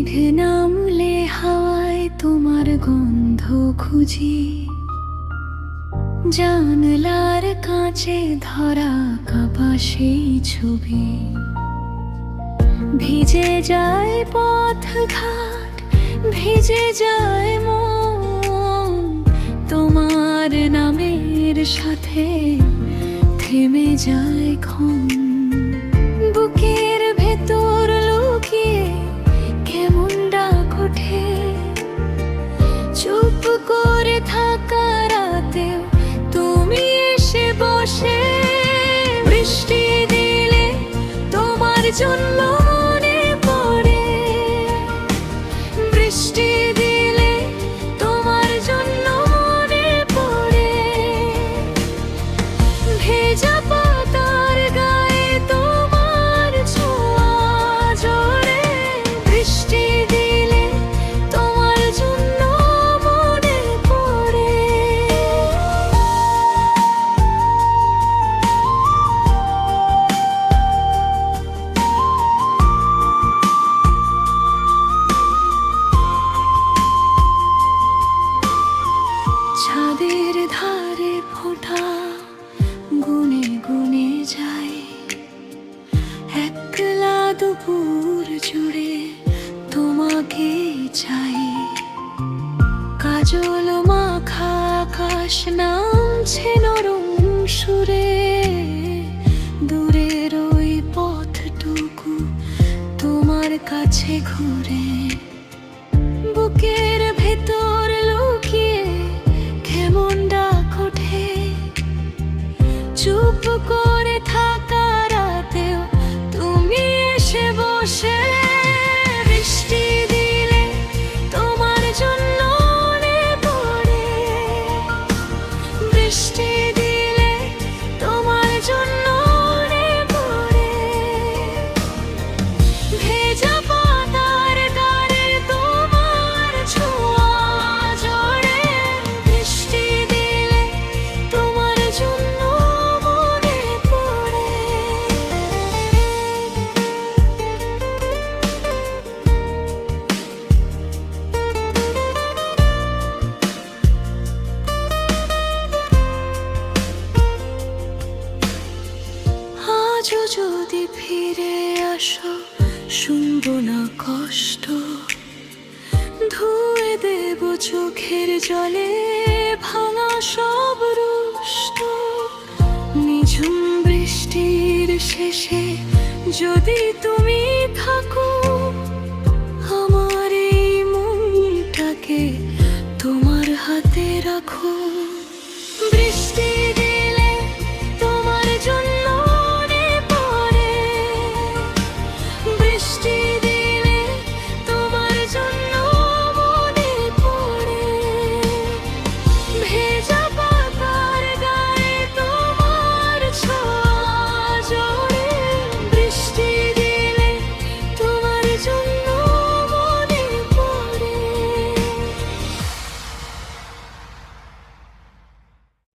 মেঘ নামলে হাওয়ায় তোমার গন্ধ খুঁজি, জানলার কাঁচে ধরা কাপা সেই ছবি। ভিজে যায় পথ ঘাট, ভিজে যায় মন, তোমার নামের সাথে থেমে যায় ক্ষণ। বুকের ভেতর লুকিয়ে কেমন ডাক ওঠে, চুপ করে থাকা রাতেও তুমি এসে বসে। বৃষ্টি দিলে তোমার জন্য মনে পড়ে, বৃষ্টি দিলে তোমার জন্য মনে পড়ে। ভেজা পাতার গায়ে তোমার ছোঁয়া জড়ে, বৃষ্টি দিলে তোমার জন্য মনে পড়ে। ছাদের ধারে ফোঁটা গুনে গুনে যাই, একলা দুপুর জুড়ে তোমাকে চাই। কাজল মাখা আকাশ নামছে নরম সুরে, দূরের ওই পথটুকু তোমার কাছে ঘুরে। বুকের ভেতর লুকিয়ে কেমন ডাক ওঠে, চুপ করে থাকা রাতেও তুমি এসে বসে। বৃষ্টি দিলে তোমার জন্য মনে পড়ে, বৃষ্টি দিলে তোমার জন্য মনে পড়ে। ভেজা পাতার গায়ে তোমার ছোঁয়া জড়ে, বৃষ্টি দিলে তোমার জন্য মনে পড়ে। আজও যদি ফিরে আসো শুনবো না কষ্ট, ধুয়ে দেব চোখের জলে ভাঙা সব রুষ্ট। নিঝুম বৃষ্টির শেষে যদি তুমি থাকো,